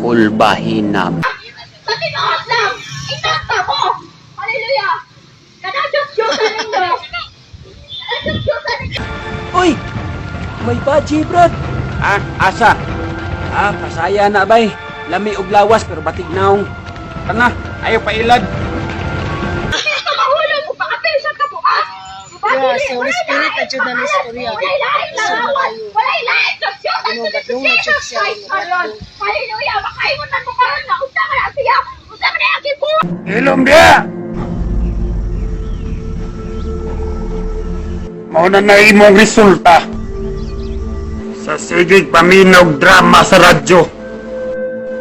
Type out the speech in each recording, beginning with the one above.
ulbahinam. Sa tinuod lang, itata mo! Hallelujah! Kanadiyos-diyosan ninyo! Kanadiyos-diyosan ninyo! Uy! May baji, brad! Asa? Pasaya na bay. Lami og lawas pero batig naong. Kana, ayaw pa ilad. Ito mahulog mo pa kapil sa kabuas! Yes, Holy Spirit, adyo na ni Spirit. Walay lain na lawan! Walay lain sa Diyosan sa Jesus Christ! Hallelujah! Makaimutan mo karon na unsa ka na siya! Unsa ka na yung gibo! Ilumbia! Mauna na imong resulta sa sigig paminog drama sa radyo.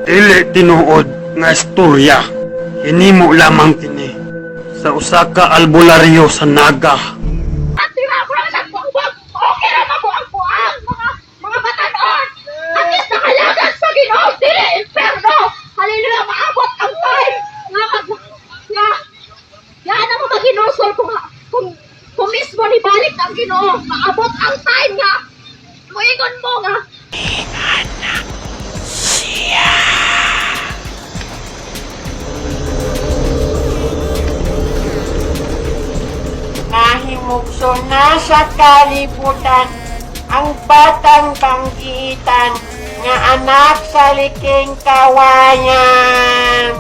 Dili tinuod nga istorya. Hinimo lamang kini sa usa ka albularyo sa Naga. At tira ko lang nagbuwag! Okay na mabuang-buang! Mga batanon! At least nakalagan sa Ginoo! Dili inferno! Hallelujah! Maabot ang time! Yan ang mga ginusol kung mismo ni balik ang Ginoo! Maabot ang time nga! Muingon mo nga! Nahimugso na sa kalibutan ang batang banggitan nga anak sa liking kawayan.